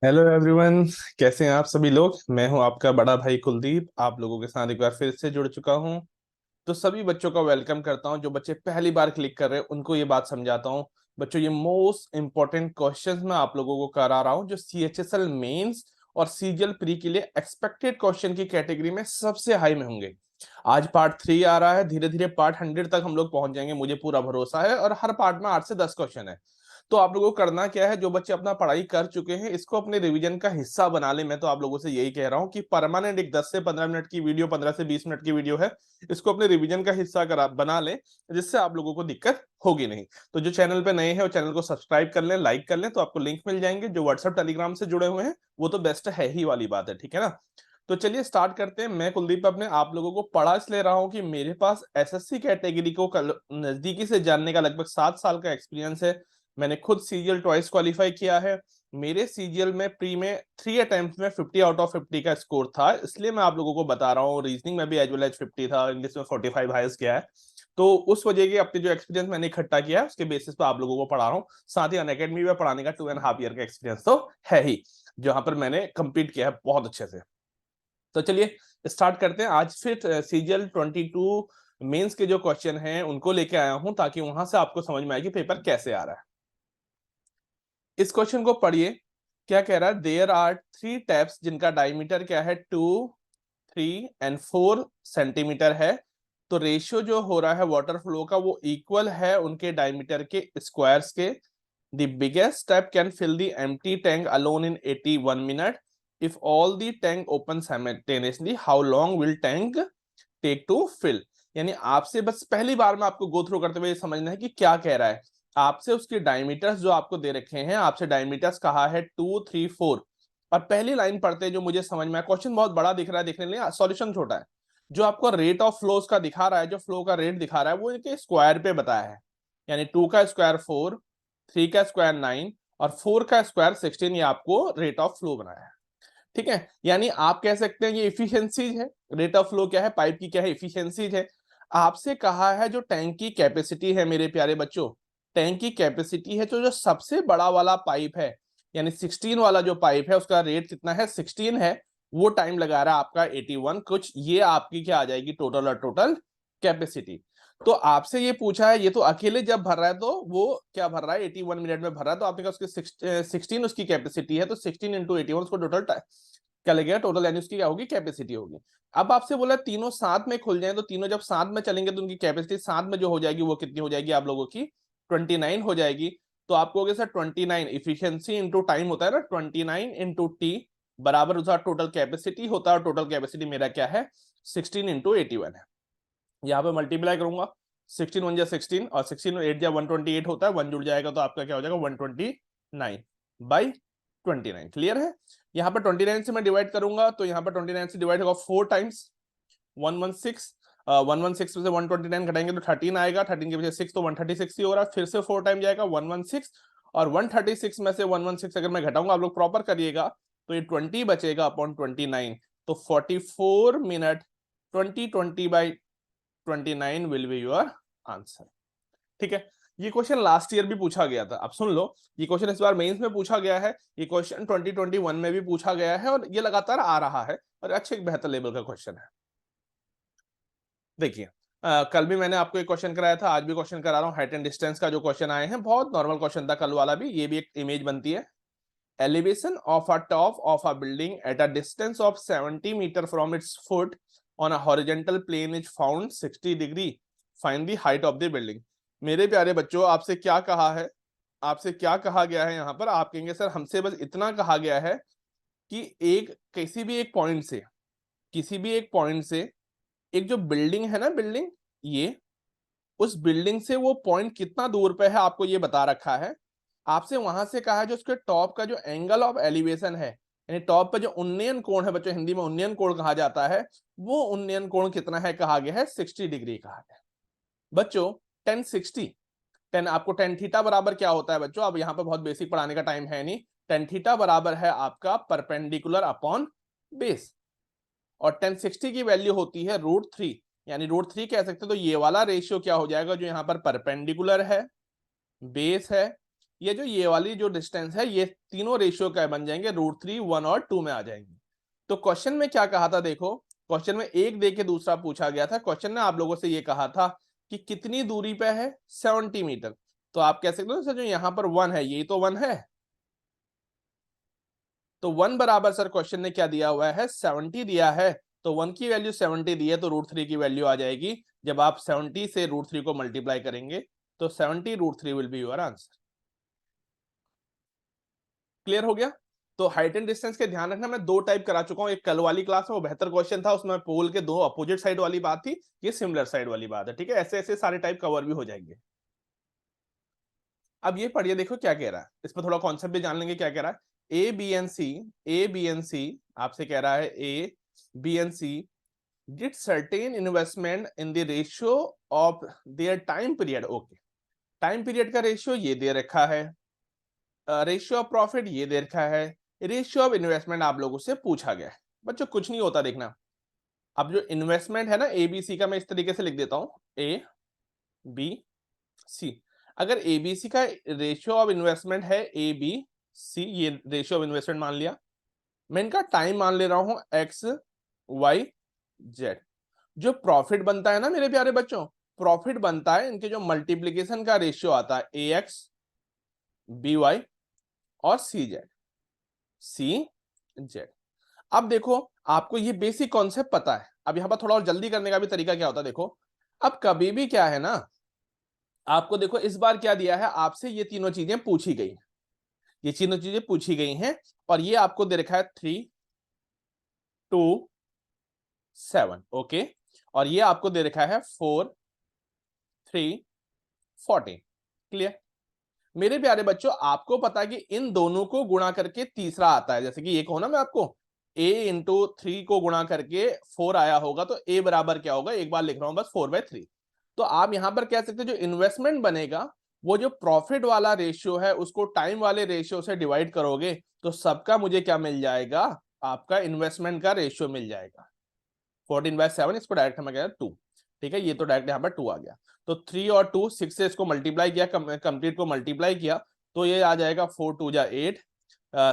Hello everyone. कैसे हैं आप सभी लोग। मैं हूं आपका बड़ा भाई कुलदीप, आप लोगों के साथ एक बार फिर से जुड़ चुका हूं। तो सभी बच्चों का वेलकम करता हूं। जो बच्चे पहली बार क्लिक कर रहे हैं उनको ये बात समझाता हूं। बच्चों, ये मोस्ट इंपॉर्टेंट क्वेश्चंस मैं आप लोगों को करा रहा हूं जो सीएचएसएल मेंस और सीजीएल प्री के लिए एक्सपेक्टेड क्वेश्चन की कैटेगरी में सबसे हाई में होंगे। आज पार्ट 3 आ रहा है, धीरे धीरे पार्ट 100 तक हम लोग पहुंच जाएंगे, मुझे पूरा भरोसा है। और हर पार्ट में 8 से 10 क्वेश्चन है। तो आप लोगों को करना क्या है, जो बच्चे अपना पढ़ाई कर चुके हैं इसको अपने रिवीजन का हिस्सा बना ले। मैं तो आप लोगों से यही कह रहा हूं कि परमानेंट एक 10 से 15 मिनट की वीडियो, 15 से 20 मिनट की वीडियो है, इसको अपने रिवीजन का हिस्सा करा बना ले, जिससे आप लोगों को दिक्कत होगी नहीं। तो जो चैनल पे नए हैं वो चैनल को सब्सक्राइब कर लें, लाइक कर लें, तो आपको लिंक मिल जाएंगे। जो व्हाट्सएप टेलीग्राम से जुड़े हुए हैं वो तो बेस्ट है ही वाली बात है, ठीक है ना। तो चलिए स्टार्ट करते हैं। मैं कुलदीप अपने आप लोगों को पढ़ा इसलिए रहा हूं कि मेरे पास एसएससी कैटेगरी को नजदीकी से जानने का लगभग 7 साल का एक्सपीरियंस है। मैंने खुद सीजीएल ट्वाइस क्वालिफाई किया है। मेरे सीजीएल में प्री में 3 अटेम्प्ट में 50 आउट ऑफ 50 का स्कोर था, इसलिए मैं आप लोगों को बता रहा हूँ। रीजनिंग में भी एज वेल एज 50 था, इंग्लिश में 45 हाईएस्ट किया है। तो उस वजह के अपने जो एक्सपीरियंस मैंने इकट्ठा किया है उसके बेसिस पे आप लोगों को पढ़ा रहा हूँ। साथ ही अनअकैडमी में पढ़ाने का 2.5 ईयर का एक्सपीरियंस तो है ही, जहां पर मैंने कंप्लीट किया है बहुत अच्छे से। तो चलिए स्टार्ट करते हैं। आज फिर सीजीएल 22 मेंस के जो क्वेश्चन हैं उनको लेके आया हूं, ताकि वहां से आपको समझ में आए कि पेपर कैसे आ रहा है। इस क्वेश्चन को पढ़िए। क्या कह रहा है, देयर आर 3 टैप्स जिनका डायमीटर क्या है, 2, 3 एंड 4 सेंटीमीटर है। तो रेशियो जो हो रहा है वाटर फ्लो का वो इक्वल है उनके डायमीटर के स्क्वायर्स के। The biggest step can fill the empty tank alone in 81 minutes. If all the tank open simultaneously, how long will tank take to fill? यानी आपसे बस पहली बार में आपको गो थ्रू करते हुए समझना है कि क्या कह रहा है। आपसे उसके डायमीटर्स जो आपको दे रखे हैं, आपसे डायमीटर्स कहा है 2, 3, 4। और पहली लाइन पढ़ते जो मुझे समझ में आया, क्वेश्चन बहुत बड़ा दिख रहा है देखने के लिए, सॉल्यूशन छोटा है। जो आपको रेट ऑफ फ्लोज का दिखा रहा है, जो फ्लो का रेट दिखा रहा है वो इनके स्क्वायर पे बताया है। यानी 2 का स्क्वायर 4, 3 का स्क्वायर 9 और 4 का स्क्वायर 16, ये आपको रेट ऑफ फ्लो बनाया है। ठीक है, यानी आप कह सकते हैं ये इफिशियंसीज है। रेट ऑफ फ्लो क्या है, पाइप की क्या है, इफिशियंसीज है। आपसे कहा है जो टैंक की कैपेसिटी है मेरे प्यारे बच्चों, टैंक की कैपेसिटी है, तो जो सबसे बड़ा वाला पाइप है, यानी 16 वाला जो पाइप है उसका रेट कितना है, 16 है। वो टाइम लगा रहा है आपका 81 कुछ। ये आपकी क्या आ जाएगी, टोटल और टोटल कैपेसिटी। तो आपसे ये पूछा है, ये तो अकेले जब भर रहा है तो वो क्या भर रहा है, 81 मिनट में भर रहा है। तो आपने कहा उसकी 16 उसकी कैपेसिटी है, तो 16 × 81 उसको टोटल क्या लगेगा, टोटल यानी उसकी क्या होगी, कैपेसिटी होगी। अब आपसे बोला तीनों साथ में खुल जाए, तो तीनों जब साथ में चलेंगे तो उनकी कैपेसिटी साथ में जो हो जाएगी वो कितनी हो जाएगी आप लोगों की, 29 हो जाएगी। तो आपको हो गया सर 29, इफिशियंसी इंटू टाइम होता है ना, 29 × T बराबर उसका टोटल कैपेसिटी होता है। और टोटल कैपेसिटी मेरा क्या है, 16 × 81 है। यहाँ पे मल्टीप्लाई करूंगा, 16 × 1 = 16 और 16 × 8 = 128 होता है, 1 जुड़ जाएगा तो आपका क्या हो जाएगा, 129/29। क्लियर है। यहाँ पर 29 से मैं डिवाइड करूंगा तो यहाँ पर 29 से डिवाइड होगा 4 टाइम्स 116। 116 में से 129 घटाएंगे तो 13 आएगा, 13 के पीछे 6 तो 136 ही हो रहा है। फिर से 4 टाइम जाएगा 116, और 136 में से 116 अगर मैं घटाऊंगा, आप लोग प्रॉपर करिएगा, तो ये 20 बचेगा अपॉन 29। तो 44 minute 20/29 will be your answer. ठीक है। ये क्वेश्चन लास्ट ईयर भी पूछा गया था, अब सुन लो। ये क्वेश्चन इस बार मेंस में पूछा गया है, ये क्वेश्चन 2021 में भी पूछा गया है, और ये लगातार आ रहा है, और अच्छे एक बेहतर लेवल का क्वेश्चन है। देखिए, कल भी मैंने आपको एक क्वेश्चन कराया था, आज भी क्वेश्चन करा रहा हूँ। हाइट एंड डिस्टेंस का जो क्वेश्चन आए हैं, बहुत नॉर्मल क्वेश्चन था कल वाला भी। ये भी एक इमेज बनती है। Elevation of a top of a building at a distance of 70 meter from its foot on a horizontal plane is found 60 degree. Find the height of the building. मेरे प्यारे बच्चों, आपसे क्या कहा है, आपसे क्या कहा गया है यहाँ पर। आप कहेंगे सर हमसे बस इतना कहा गया है कि एक किसी भी एक पॉइंट से, किसी भी एक पॉइंट से एक जो बिल्डिंग है ना, बिल्डिंग, ये उस बिल्डिंग से वो पॉइंट कितना दूर पे है आपको ये बता रखा है। आपसे वहां से कहा है जो उसके टॉप का जो एंगल ऑफ एलिवेशन है, यानी टॉप पे जो उन्नयन कोण है बच्चों, हिंदी में उन्नयन कोण कहा जाता है, वो उन्नयन कोण कितना है कहा गया है, 60 डिग्री कहा गया। बच्चों 1060, 10 आपको टेन थीटा बराबर क्या होता है बच्चों, अब यहाँ पे बहुत बेसिक पढ़ाने का टाइम है नहीं। टेन थीटा बराबर है आपका परपेंडिकुलर अपॉन बेस, और 1060 की वैल्यू होती है √3, यानी √3 कह सकते हैं। तो ये वाला रेशियो क्या हो जाएगा, जो यहाँ पर परपेंडिकुलर है, बेस है, ये जो ये वाली जो डिस्टेंस है ये तीनों रेशियो क्या बन जाएंगे, √3, 1 और 2 में आ जाएंगे। तो क्वेश्चन में क्या कहा था देखो, क्वेश्चन में एक दे के दूसरा पूछा गया था। क्वेश्चन ने आप लोगों से ये कहा था कि कितनी दूरी पे है, 70 मीटर। तो आप कह सकते हो सर जो यहाँ पर 1 है यही तो 1 है, तो 1 बराबर सर क्वेश्चन ने क्या दिया हुआ है, 70 दिया है। तो 1 की वैल्यू 70 दी है तो √3 की वैल्यू आ जाएगी। जब आप 70 से √3 को मल्टीप्लाई करेंगे तो 70 √3 will be your answer. Clear हो गया। तो हाइट एंड डिस्टेंस के ध्यान रखना, मैं दो टाइप करा चुका हूं। एक कल वाली क्लास में वो बेहतर क्वेश्चन था, उसमें पोल के दो अपोजिट साइड वाली बात थी, ये सिमिलर साइड वाली बात है। ठीक है, ऐसे ऐसे सारे टाइप कवर भी हो जाएंगे। अब ये पढ़िए, देखो क्या कह रहा है, इसमें थोड़ा कॉन्सेप्ट भी जान लेंगे क्या कह रहा है। ए बी एन सी आपसे कह रहा है A, B and C did certain investment in the ratio of their time period। Okay, time period का रेशियो ये दे रखा है, रेशियो ऑफ प्रॉफिट ये दे रखा है, रेशियो ऑफ इन्वेस्टमेंट आप लोगों से पूछा गया है। बच्चों कुछ नहीं होता, देखना अब जो इन्वेस्टमेंट है ना ABC का, मैं इस तरीके से लिख देता हूं ABC। अगर ABC का रेशियो ऑफ इन्वेस्टमेंट है ABC, ये रेशियो ऑफ इन्वेस्टमेंट मान लिया, मैं इनका टाइम मान ले रहा हूं XYZ। जो प्रॉफिट बनता है ना मेरे प्यारे बच्चों, प्रॉफिट बनता है इनके जो मल्टीप्लीकेशन का रेशियो आता है AX, BY और CZ। अब देखो आपको ये बेसिक कॉन्सेप्ट पता है। अब यहां पर थोड़ा और जल्दी करने का भी तरीका क्या होता है, देखो अब कभी भी क्या है ना, आपको देखो इस बार क्या दिया है, आपसे ये तीनों चीजें पूछी गई, ये तीनों चीजें पूछी गई हैं, और ये आपको दे रखा है 3, 2, 7। ओके, और ये आपको दे रखा है 4, 3, 14। क्लियर। मेरे प्यारे बच्चों आपको पता है कि इन दोनों को गुणा करके तीसरा आता है। जैसे कि ये कहो ना मैं आपको, A × 3 को गुणा करके 4 आया होगा, तो A बराबर क्या होगा, एक बार लिख रहा हूं बस, 4/3। तो आप यहां पर कह सकते हो जो इन्वेस्टमेंट बनेगा वो जो प्रॉफिट वाला रेशियो है उसको टाइम वाले रेशियो से डिवाइड करोगे तो सबका मुझे क्या मिल जाएगा, आपका इन्वेस्टमेंट का रेशियो मिल जाएगा 14/7। इसको डायरेक्ट हमें कहते हैं 2। ठीक है, ये तो डायरेक्ट यहाँ पर 2 आ गया। तो 3 और 2, 6 से इसको मल्टीप्लाई किया, कंप्लीट को मल्टीप्लाई किया तो ये आ जाएगा 4 2 जा 8,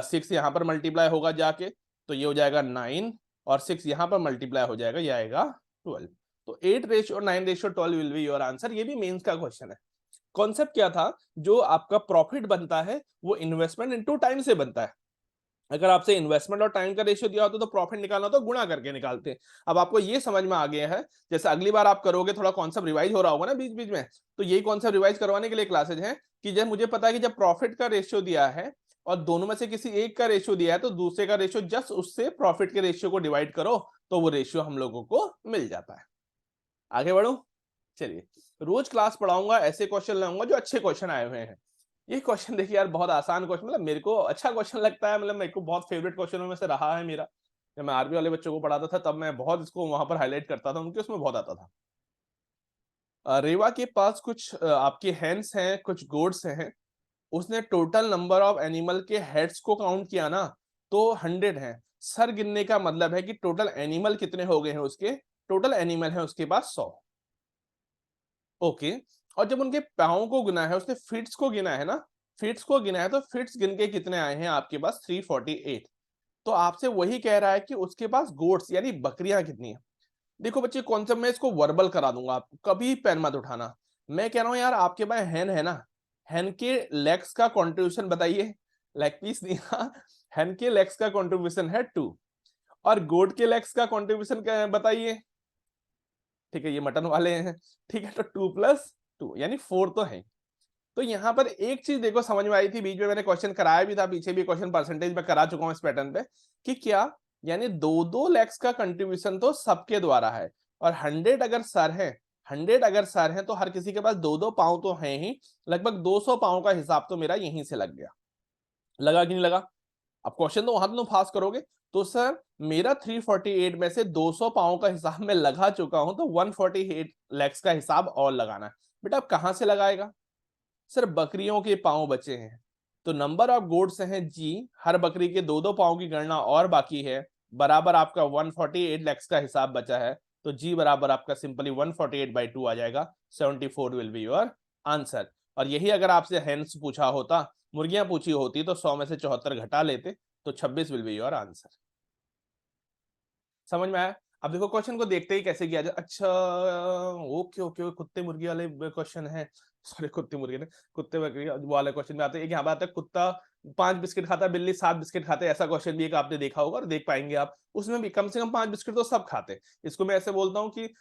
6 यहाँ पर मल्टीप्लाई होगा जाके तो ये हो जाएगा 9, और 6 यहाँ पर मल्टीप्लाई हो जाएगा, ये आएगा 12। तो 8:9:12 विल बी योर आंसर। ये भी मेंस का क्वेश्चन है। कॉन्सेप्ट क्या था, जो आपका प्रॉफिट बनता है वो इन्वेस्टमेंट इनटू टाइम से बनता है। अगर आपसे इन्वेस्टमेंट और टाइम का रेशियो दिया होता तो प्रॉफिट निकालना तो गुणा करके निकालते हैं। अब आपको ये समझ में आ गया है, जैसे अगली बार आप करोगे थोड़ा कॉन्सेप्ट रिवाइज हो रहा होगा ना बीच बीच में, तो यही कॉन्सेप्ट रिवाइज करवाने के लिए क्लासेज हैं कि जब मुझे पता है कि जब प्रॉफिट का रेशियो दिया है और दोनों में से किसी एक का रेशियो दिया है तो दूसरे का रेशियो जस्ट उससे प्रॉफिट के रेशियो को डिवाइड करो तो वो रेशियो हम लोगों को मिल जाता है। आगे बढ़ो, चलिए रोज क्लास पढ़ाऊंगा, ऐसे क्वेश्चन लाऊंगा जो अच्छे क्वेश्चन आए हुए हैं। ये क्वेश्चन देखिए यार, बहुत आसान क्वेश्चन, मतलब मेरे को अच्छा क्वेश्चन लगता है, मतलब मेरे को बहुत फेवरेट क्वेश्चनों में से रहा है मेरा। जब मैं आर्मी वाले बच्चों को पढ़ाता था तब मैं बहुत इसको वहां पर हाईलाइट करता था, उनके उसमें बहुत आता था। रेवा के पास कुछ आपके हैंड्स हैं, कुछ गोड्स हैं। उसने टोटल नंबर ऑफ एनिमल के हेड्स को काउंट किया ना तो 100 है। सर गिनने का मतलब है कि टोटल एनिमल कितने हो गए हैं उसके, टोटल एनिमल है उसके पास 100। ओके, और जब उनके पाँव को गिना है, उसने फीट्स को गिना है ना, फीट्स को गिना है तो फीट्स गिन के कितने आए हैं आपके पास, 348। तो आपसे वही कह रहा है कि उसके पास गोट्स यानी बकरियां कितनी है। देखो बच्चे कॉन्सेप्ट में इसको वर्बल करा दूंगा आपको, कभी पेन मत उठाना। मैं कह रहा हूं यार आपके पास हैन है ना, हैन के लेग्स का कंट्रीब्यूशन बताइए, लेग पीस दिया, हैन के लेग्स का कंट्रीब्यूशन है 2, और गोट के लेग्स का कंट्रीब्यूशन बताइए। ठीक है, ये मटन वाले हैं। ठीक है, तो 2 + 2 यानी 4 तो है। तो यहाँ पर एक चीज देखो समझ में आई थी, बीच में मैंने क्वेश्चन कराया भी था, पीछे भी क्वेश्चन परसेंटेज में करा चुका हूं इस पैटर्न पे, कि क्या यानी 2-2 लैक्स का कंट्रीब्यूशन तो सबके द्वारा है, और 100 अगर सर है, 100 अगर सर है तो हर किसी के पास 2-2 पाँव तो है ही, लगभग 200 पाँव का हिसाब तो मेरा यहीं से लग गया। लगा कि नहीं लगा? अब क्वेश्चन तो वहां तुम पास करोगे। तो सर मेरा 348 में से 200 पाँव का हिसाब मैं लगा चुका हूं, तो 148 लैक्स का हिसाब और लगाना है। बेटा अब कहां से लगाएगा? सर बकरियों के पांव बचे हैं तो नंबर ऑफ गोट्स हैं जी, हर बकरी के 2-2 पांव की गणना और बाकी है, बराबर आपका 148 लैक्स का हिसाब बचा है। तो जी बराबर आपका सिंपली 148/2 आ जाएगा, 74 विल बी योर आंसर। और यही अगर आपसे हेन्स पूछा होता, मुर्गियां पूछी होती, तो 100 में से 74 घटा लेते, तो 26 विल बी योर आंसर। समझ में आया? अब देखो क्वेश्चन को देखते ही कैसे किया जाए। अच्छा, ओके ओके, कुत्ते मुर्गी वाले क्वेश्चन है, सॉरी कुत्ते मुर्गी ने, कुत्ते बकरी वाले क्वेश्चन में आते हैं। यहाँ बात है कुत्ता 5 बिस्किट खाता है, बिल्ली 7 बिस्किट खाते हैं, ऐसा क्वेश्चन भी एक आपने देखा होगा और देख पाएंगे आप। उसमें भी कम से कम 5 बिस्किट तो सब खाते हैं। इसको मैं ऐसे बोलता हूँ कि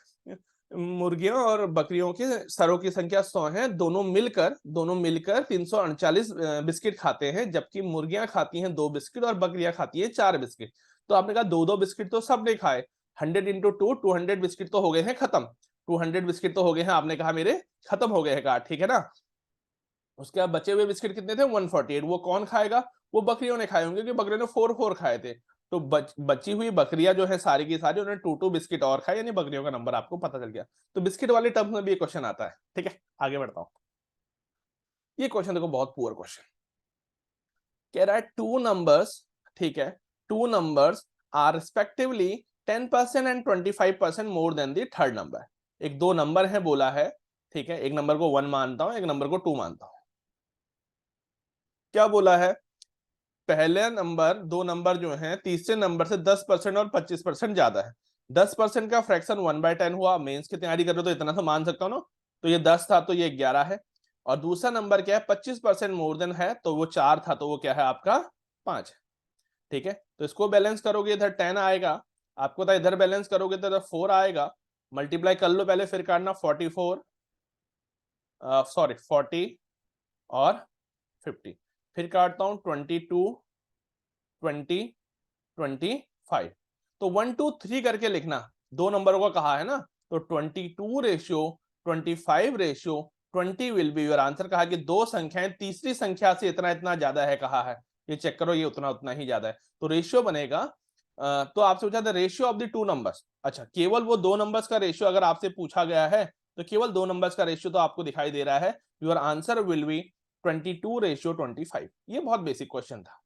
मुर्गियों और बकरियों के सरों की संख्या 100 है, दोनों मिलकर 339 बिस्किट खाते हैं, जबकि मुर्गियां खाती हैं 2 बिस्किट और बकरियां खाती हैं 4 बिस्किट। तो आपने कहा 2-2 बिस्किट तो सबने खाए, 100 इंटू 2, 200 बिस्किट तो हो गए हैं खत्म, 200 बिस्किट तो हो गए हैं, आपने कहा मेरे खत्म हो गए हैं कार्ड, ठीक है ना। उसके बाद बचे हुए बिस्किट कितने थे? 148। वो कौन खाएगा? वो बकरियों ने खाए होंगे, क्योंकि बकरियों ने 4-4 खाए थे। तो बची हुई बकरियां जो है सारी की सारी, उन्होंने 2-2 बिस्किट और खाए, यानी बकरियों का नंबर आपको पता चल गया। तो बिस्किट वाले टर्म्स में भी ये क्वेश्चन आता है, ठीक है। आगे बढ़ता हूं। ये क्वेश्चन देखो, बहुत पुअर क्वेश्चन कह रहा है, टू नंबर्स, ठीक है, two numbers are respectively 10% and 25% more than the third number. एक दो नंबर है बोला है, ठीक है, एक नंबर को 1 मानता हूं, एक नंबर को 2 मानता हूं। क्या बोला है? पहले नंबर, दो नंबर जो हैं तीसरे नंबर से 10% और 25% ज्यादा है। 10% का फ्रैक्शन 1/10 हुआ। मेंस की तैयारी कर रहे हो तो इतना तो मान सकता हूं ना। तो ये 10 था तो ये 11 है। और दूसरा नंबर क्या है? 25% मोर देन है, तो वो 4 था, तो वो क्या है आपका? 5 है, ठीक है। तो इसको बैलेंस करोगे, इधर 10 आएगा, आपको था इधर बैलेंस करोगे तो इधर 4 आएगा। मल्टीप्लाई कर लो पहले, फिर काटना 44, सॉरी 40 और 50। फिर काटता हूं 22, 20, 25। तो 1 2 3 करके लिखना, दो नंबरों का कहा है ना, तो 22 ratio 25 ratio 20 will be your answer. कहा कि दो संख्याएं तीसरी संख्या से इतना इतना ज्यादा है, कहा है, ये चेक करो, ये उतना उतना ही ज्यादा है, तो रेशियो बनेगा। तो आपसे पूछा था ratio of the two numbers. अच्छा, केवल वो दो नंबर्स का रेशियो अगर आपसे पूछा गया है, तो केवल दो नंबर्स का रेशियो तो आपको दिखाई दे रहा है, your answer will be 22 ratio 25। ये बहुत बेसिक क्वेश्चन था,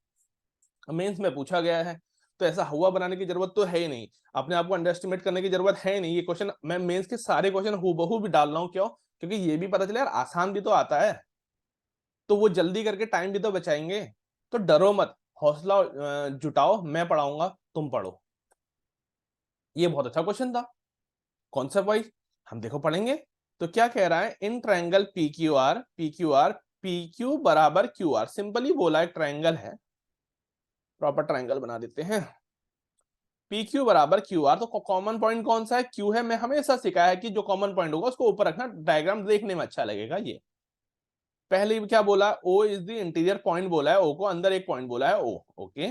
मेंस में पूछा गया है, तो ऐसा हुआ बनाने की जरूरत तो है ही नहीं, अपने आप को अंडर एस्टिमेट करने की जरूरत है ही नहीं। ये क्वेश्चन मैं मेंस के सारे क्वेश्चन हूबहू भी डाल रहा हूं, क्यों? क्योंकि ये भी पता चले यार, आसान भी तो आता है, तो वो जल्दी करके टाइम भी तो बचाएंगे। तो डरो मत, हौसला जुटाओ, मैं पढ़ाऊंगा, तुम पढ़ो। ये बहुत अच्छा क्वेश्चन था, कॉन्सेप्ट वाइज हम देखो पढ़ेंगे। तो क्या कह रहा है? इन ट्रायंगल पी क्यू बराबर क्यू आर, सिंपली बोला है ट्रायंगल है, प्रॉपर ट्रायंगल बना देते हैं। पी क्यू बराबर क्यू आर, तो कॉमन पॉइंट कौन सा है? क्यू है। मैं हमेशा सिखाया है कि जो कॉमन पॉइंट होगा उसको ऊपर रखना, डायग्राम देखने में अच्छा लगेगा। ये पहले क्या बोला? O is the interior point बोला है, ओ को अंदर एक पॉइंट बोला है, ओ, ओके,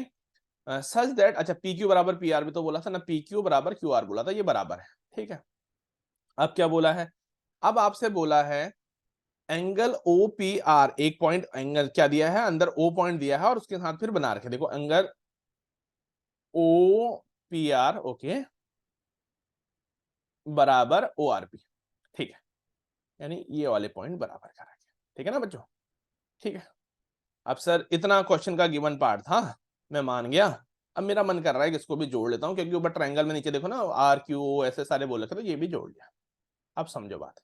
सच दैट, अच्छा पी क्यू बराबर पी आर भी तो बोला था ना, पी क्यू बराबर क्यू आर बोला था, ये बराबर है, ठीक है। अब क्या बोला है? अब आपसे बोला है एंगल ओ पी आर, एक पॉइंट एंगल क्या दिया है, अंदर ओ पॉइंट दिया है, और उसके साथ फिर बना रखे, देखो angle O P R, okay, बराबर ओ आर पी, ठीक है, यानी ये वाले पॉइंट बराबर कर रखे, ठीक है ना बच्चों? ठीक है। अब सर इतना क्वेश्चन का गिवन पार्ट था, मैं मान गया। अब मेरा मन कर रहा है कि इसको भी जोड़ लेता हूं, क्योंकि ऊपर ट्रायंगल में नीचे देखो ना आर क्यू ऐसे सारे बोल रखे, तो ये भी जोड़ लिया। अब समझो बात।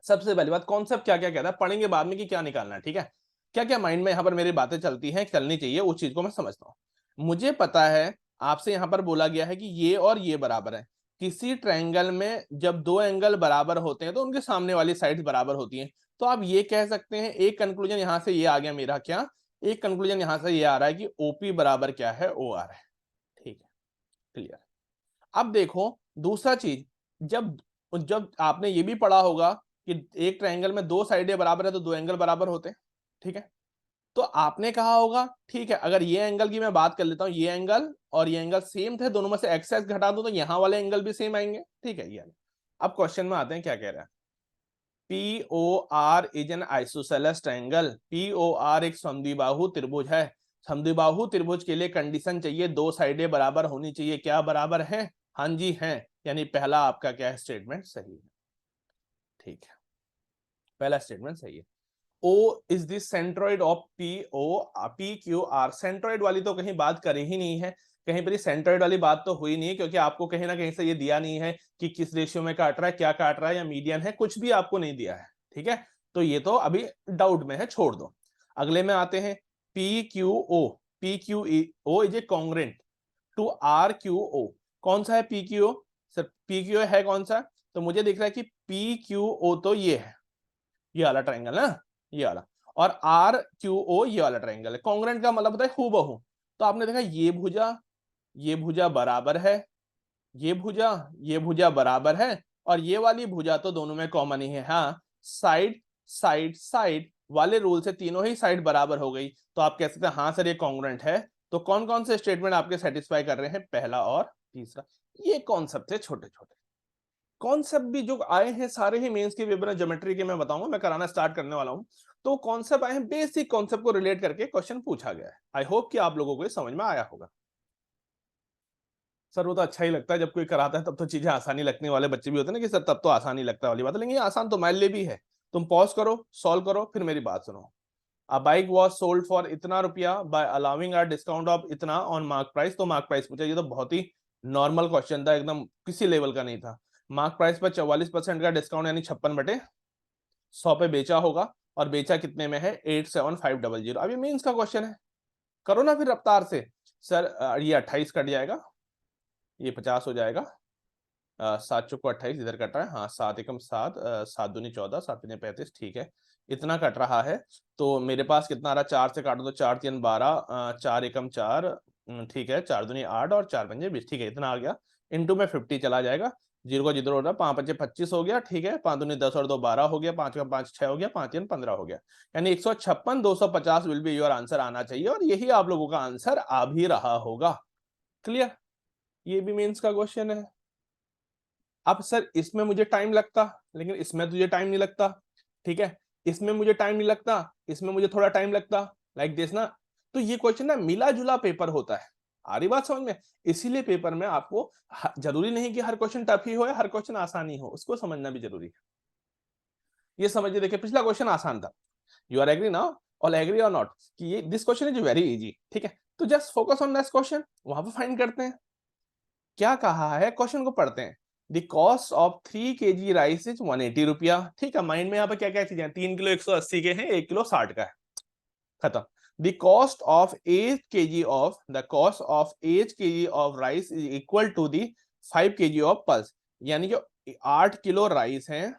सबसे पहली बात, कॉन्सेप्ट क्या क्या कहता है पढ़ेंगे बाद में कि क्या निकालना है, ठीक है। क्या क्या माइंड में यहाँ पर मेरी बातें चलती हैं, चलनी चाहिए, उस चीज को मैं समझता हूँ। मुझे पता है आपसे यहाँ पर बोला गया है कि ये और ये बराबर है। किसी ट्रायंगल में जब दो एंगल बराबर होते हैं तो उनके सामने वाली साइड बराबर होती हैं। तो आप ये कह सकते हैं, एक कंक्लूजन यहां से ये आ गया मेरा, क्या? एक कंक्लूजन यहां से ये आ रहा है कि ओपी बराबर क्या है? ओ आर है, ठीक है, क्लियर। अब देखो दूसरा चीज, जब जब आपने ये भी पढ़ा होगा कि एक ट्रायंगल में दो साइडें बराबर है तो दो एंगल बराबर होते हैं, ठीक है। तो आपने कहा होगा, ठीक है, अगर ये एंगल की मैं बात कर लेता हूं, ये एंगल और ये एंगल सेम थे, दोनों में से एक्स एक्स घटा दो तो यहां वाले एंगल भी सेम आएंगे, ठीक है। ये अब क्वेश्चन में आते हैं, क्या कह रहा है? P O R is an isosceles triangle. P O R एक समद्विबाहु त्रिभुज है। समद्विबाहु त्रिभुज के लिए कंडीशन चाहिए, दो साइडें बराबर होनी चाहिए। क्या बराबर है? हाँ जी है, यानी पहला आपका क्या है? स्टेटमेंट सही है, ठीक है, पहला स्टेटमेंट सही है। O is the centroid of P Q R. Centroid वाली तो कहीं बात करी ही नहीं है, कहीं पर सेंट्रोइड वाली बात तो हुई नहीं है, क्योंकि आपको कहीं ना कहीं से ये दिया नहीं है कि किस रेशियो में काट रहा है, क्या काट रहा है, या मीडियन है, कुछ भी आपको नहीं दिया है, ठीक है, तो ये तो अभी डाउट में है, छोड़ दो। अगले में आते हैं, PQO, PQO is a congruent to RQO। कौन सा है PQO? सर PQO है कौन सा? तो मुझे दिख रहा है कि PQO तो ये है, ये वाला ट्रायंगल ना, ये वाला, और RQO ये वाला ट्रायंगल है। कॉन्ग्रेंट का मतलब होता है हूबहू। तो आपने देखा ये भुजा बराबर है, ये भुजा बराबर है, और ये वाली भुजा तो दोनों में कॉमन ही है। हाँ, साइड साइड साइड वाले रूल से तीनों ही साइड बराबर हो गई, तो आप कह सकते हैं हाँ सर ये कॉन्ग्रुएंट है। तो कौन कौन से स्टेटमेंट आपके सेटिस्फाई कर रहे हैं? पहला और तीसरा। ये कॉन्सेप्ट है, छोटे छोटे कॉन्सेप्ट भी जो आए हैं सारे ही मेंस के पेपर में, ज्योमेट्री के मैं बताऊंगा, मैं कराना स्टार्ट करने वाला हूं। तो कॉन्सेप्ट आए हैं, बेसिक कॉन्सेप्ट को रिलेट करके क्वेश्चन पूछा गया है। आई होप कि आप लोगों को ये समझ में आया होगा। सर वो तो अच्छा ही लगता है जब कोई कराता है, तब तो चीजें आसानी लगने वाले बच्चे भी होते हैं ना कि सर तब तो आसानी लगता है वाली बात है, लेकिन ये आसान तो मेरे लिए भी है। तुम पॉज करो, सॉल्व करो, फिर मेरी बात सुनो। अ बाइक वॉज सोल्ड फॉर इतना रुपया bye allowing a discount of इतना ऑन मार्क प्राइस। तो मार्क प्राइस पूछा, ये तो बहुत ही नॉर्मल क्वेश्चन था, एकदम किसी लेवल का नहीं था। मार्क प्राइस पर 44% का डिस्काउंट यानी 56/100 पे बेचा होगा, और बेचा कितने में है? 87500। अभी मीन्स का क्वेश्चन है, करो ना फिर रफ्तार से। सर ये 28 कट जाएगा, ये 50 हो जाएगा, 7 चौको 28 इधर कट रहा है, हाँ 7 एकम 7, 7 दूनी 14, 7 तीन 35, ठीक है, इतना कट रहा है। तो मेरे पास कितना आ रहा है? 4 से काटो तो 4 3 12, 4 एकम 4, ठीक है, 4 दूनी 8 और 4 पंजे 20, ठीक है, इतना आ गया। इंटू में 50 चला जाएगा, जीरो का जिधर हो रहा है, 5 5 25 हो गया, ठीक है, 5 दूनी 10 और 2 12 हो गया, 5 का 5 6 हो गया, 5 3 15 हो गया, यानी 156 विल बी योर आंसर आना चाहिए, और यही आप लोगों का आंसर आ भी रहा होगा। क्लियर? ये भी मेंस का क्वेश्चन है। अब सर इसमें मुझे टाइम लगता, लेकिन इसमें तुझे टाइम नहीं लगता, ठीक है, इसमें मुझे टाइम नहीं लगता, इसमें मुझे थोड़ा टाइम लगता, लाइक दिस ना। तो ये क्वेश्चन ना मिला जुला पेपर होता है। आ रही बात समझ में? इसीलिए पेपर में आपको जरूरी नहीं कि हर क्वेश्चन टफ ही हो या हर क्वेश्चन आसानी हो, उसको समझना भी जरूरी है। ये समझिए, देखिए पिछला क्वेश्चन आसान था, यू आर एग्री नाउ, और एग्री और नॉट कि ये this question is very easy, ठीक है। तो just focus on next question, वहां पर फाइंड करते हैं क्या कहा है, क्वेश्चन को पढ़ते हैं। The cost of 3 kg rice is 180 रुपया, ठीक है। माइंड में यहाँ पे क्या क्या चीजें, 3 किलो 180 के हैं, 1 किलो 60 का है, खत्म। The cost of 8 kg of rice is equal to the 5 kg of pulse, यानी जो 8 किलो राइस है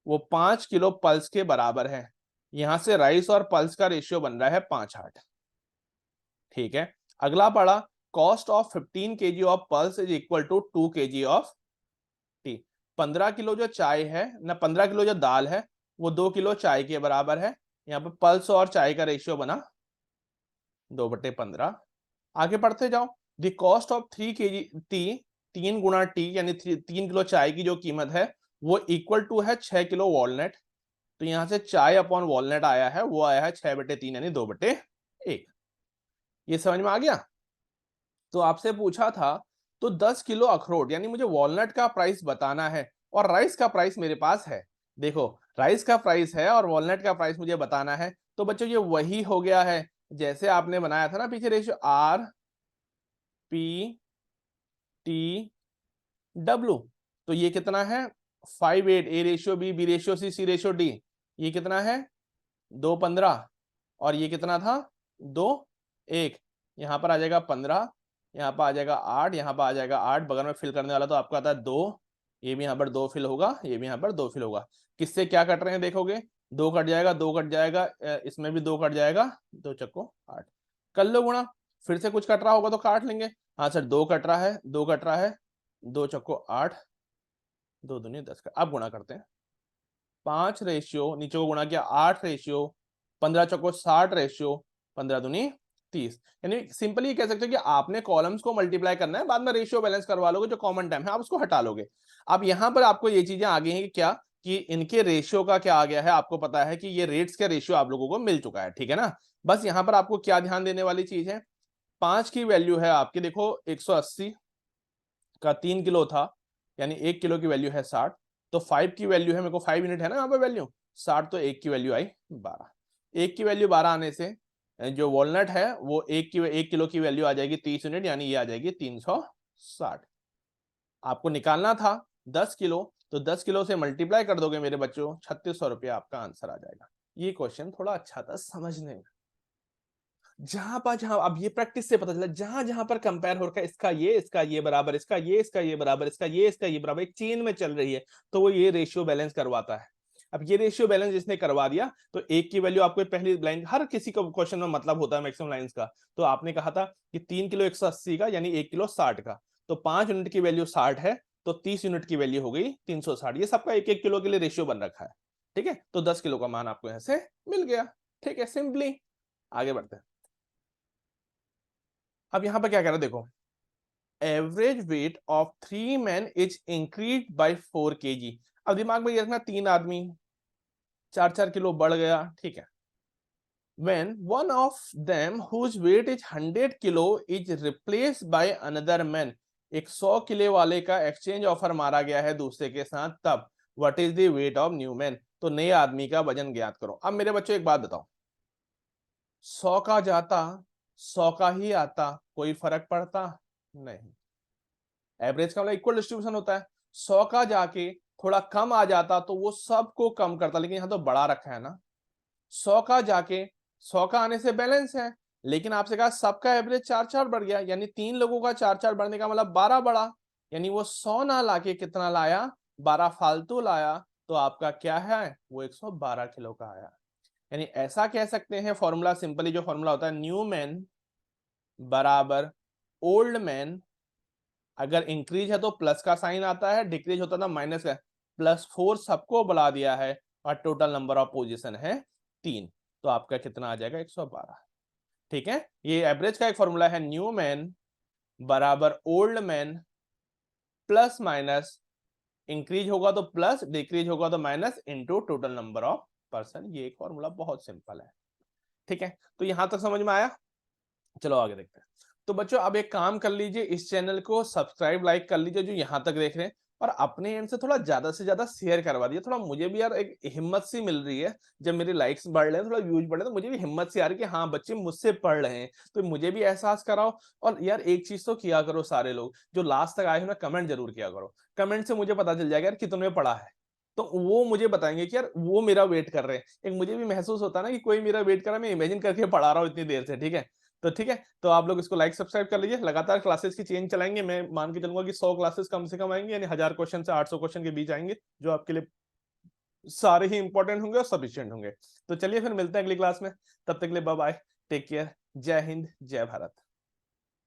वो 5 किलो पल्स के बराबर है। यहां से राइस और पल्स का रेशियो बन रहा है 5:8, ठीक है। अगला पढ़ा, cost of 15 kg of pulse is equal to 2 kg of tea. 15 kilo जो चाय है ना, 15 किलो जो दाल है वो 2 किलो चाय के बराबर है। यहाँ पे पल्स और चाय का रेशियो बना 2/15। आगे पढ़ते जाओ, the cost of 3 kg T, 3 Guna T यानी 3 किलो चाय की जो कीमत है वो इक्वल टू है 6 किलो वॉलनट। तो यहां से चाय अपॉन वॉलनट आया है, वो आया है 6/3 यानी 2/1। ये समझ में आ गया? तो आपसे पूछा था, तो 10 किलो अखरोट यानी मुझे वॉलनट का प्राइस बताना है, और राइस का प्राइस मेरे पास है। देखो, राइस का प्राइस है और वॉलनट का प्राइस मुझे बताना है, तो बच्चों ये वही हो गया है जैसे आपने बनाया था ना पीछे, ratio R P T W। तो ये कितना है? 5:8, A/B/C/D, ये कितना है? 2:15, और ये कितना था? 2:1। यहाँ पर आ जाएगा 15, यहाँ पर आ जाएगा 8, यहाँ पर आ जाएगा 8, बगल में फिल करने वाला तो आपका आता है 2, ये भी यहाँ पर 2 फिल होगा, ये भी यहाँ पर 2 फिल होगा। किससे क्या कट रहे हैं देखोगे, 2 कट जाएगा, 2 कट जाएगा, इसमें भी 2 कट जाएगा, 2 चक्को 8। कर लो गुणा, फिर से कुछ कट रहा होगा तो काट लेंगे। हाँ सर 2 कट रहा है, 2 कट रहा है, 2 चक्को 8, 2 दूनी 10 का। अब गुणा करते हैं, 5 रेशियो नीचे को गुणा किया, 8 रेशियो 15 चौको 60 रेशियो 15 दूनी 30। यानी सिंपली कह सकते हो कि आपने कॉलम्स को मल्टीप्लाई करना है, बाद में रेशियो बैलेंस करवा लोगे, जो कॉमन टाइम है आप उसको हटा लोगे। अब यहां पर आपको ये चीजें आ गई हैं कि क्या, कि इनके रेशियो का क्या आ गया है, आपको पता है कि ये रेट्स का रेशियो आप लोगों को मिल चुका है, ठीक है ना। बस यहां पर आपको क्या ध्यान देने वाली चीज है, 5 की वैल्यू है आपकी, देखो 180 का 3 किलो था, यानी 1 किलो की वैल्यू है 60, तो 5 की वैल्यू है, मेरे को 5 यूनिट है ना यहाँ पे वैल्यू 60, तो 1 की वैल्यू आई 12। 1 की वैल्यू 12 आने से जो वॉलनट है वो 1 किलो की वैल्यू आ जाएगी 30 यूनिट, यानी ये आ जाएगी 360। आपको निकालना था 10 किलो, तो 10 किलो से मल्टीप्लाई कर दोगे मेरे बच्चों, 3600 रुपया आपका आंसर आ जाएगा। ये क्वेश्चन थोड़ा अच्छा था समझने में। जहां अब ये प्रैक्टिस से पता चला, जहां जहां पर कंपेयर हो रखा है, इसका ये बराबर, इसका ये बराबर, इसका ये बराबर, एक चेन में चल रही है, तो वो ये रेशियो बैलेंस करवाता है। अब ये रेशियो बैलेंस जिसने करवा दिया, तो एक की वैल्यू आपको पहली लाइन, हर किसी का क्वेश्चन में मतलब होता है मैक्सिमम लाइंस का। तो आपने कहा था कि 3 किलो 180 का, यानी 1 किलो 60 का, तो 5 यूनिट की वैल्यू 60 है, तो 30 यूनिट की वैल्यू हो गई 360। ये सबका 1-1 किलो के लिए रेशियो बन रखा है। ठीक है, तो 10 किलो का मान आपको यहां से मिल गया। ठीक है, सिंपली आगे बढ़ते हैं। अब यहां पर क्या कह रहा है देखो, average weight of 3 men is increase by 4 kg। अब दिमाग में ये रखना, 3 आदमी, 4-4 किलो बढ़ गया। ठीक है, when one of them whose weight is 100 kilo is replaced by another man, एक 100 किलो वाले का एक्सचेंज ऑफर मारा गया है दूसरे के साथ, तब what is the weight of new man, तो नए आदमी का वजन ज्ञात करो। अब मेरे बच्चों एक बात बताओ, 100 का जाता 100 का ही आता, कोई फर्क पड़ता नहीं। एवरेज का मतलब इक्वल डिस्ट्रीब्यूशन होता है, 100 का जाके थोड़ा कम आ जाता तो वो सबको कम करता, लेकिन यहां तो बढ़ा रखा है ना। 100 का जाके 100 का आने से बैलेंस है, लेकिन आपसे कहा सबका एवरेज 4-4 बढ़ गया, यानी 3 लोगों का 4-4 बढ़ने का मतलब 12 बढ़ा, यानी वो 100 ना लाके कितना लाया, 12 फालतू लाया, तो आपका क्या है, वो 112 किलो का आया। यानी ऐसा कह सकते हैं, फॉर्मूला सिंपली जो फॉर्मूला होता है, न्यू मैन बराबर ओल्ड मैन, अगर इंक्रीज है तो प्लस का साइन आता है, डिक्रीज होता था माइनस का, +4 सबको बढ़ा दिया है, और टोटल नंबर ऑफ पोजीशन है 3, तो आपका कितना आ जाएगा, 112। ठीक है, ये एवरेज का एक फॉर्मूला है, न्यू मैन बराबर old man plus minus, increase होगा तो प्लस, डिक्रीज होगा तो minus, into total number of person. ये एक फॉर्मूला बहुत सिंपल है। ठीक है, तो यहां तक समझ में आया। चलो आगे देखते हैं। तो बच्चों अब एक काम कर लीजिए, इस चैनल को सब्सक्राइब लाइक कर लीजिए जो यहां तक देख रहे हैं, और अपने एंड से थोड़ा ज्यादा से ज्यादा शेयर करवा दिए, थोड़ा मुझे भी यार एक हिम्मत सी मिल रही है, जब मेरे लाइक्स बढ़ रहे हैं, थोड़ा व्यूज बढ़ रहे हैं, तो मुझे भी हिम्मत सी आ रही है कि हाँ बच्चे मुझसे पढ़ रहे हैं, तो मुझे भी एहसास कराओ। और यार एक चीज तो किया करो, सारे लोग जो लास्ट तक आए हो ना, कमेंट जरूर किया करो। कमेंट से मुझे पता चल जाएगा यार कितने पढ़ा है, तो वो मुझे बताएंगे कि यार वो मेरा वेट कर रहे हैं। एक मुझे भी महसूस होता है ना कि कोई मेरा वेट कर रहा है, मैं इमेजिन करके पढ़ा रहा हूँ इतनी देर से। ठीक है, तो ठीक है, तो आप लोग इसको लाइक सब्सक्राइब कर लीजिए। लगातार क्लासेस की चेंज चलाएंगे, मैं मान के चलूंगा कि 100 क्लासेस कम से कम आएंगे, यानी 1000 क्वेश्चन से 800 क्वेश्चन के बीच आएंगे, जो आपके लिए सारे ही इंपॉर्टेंट होंगे और सफिशिएंट होंगे। तो चलिए फिर मिलते हैं अगली क्लास में, तब तक के लिए बाय बाय, टेक केयर, जय हिंद जय भारत।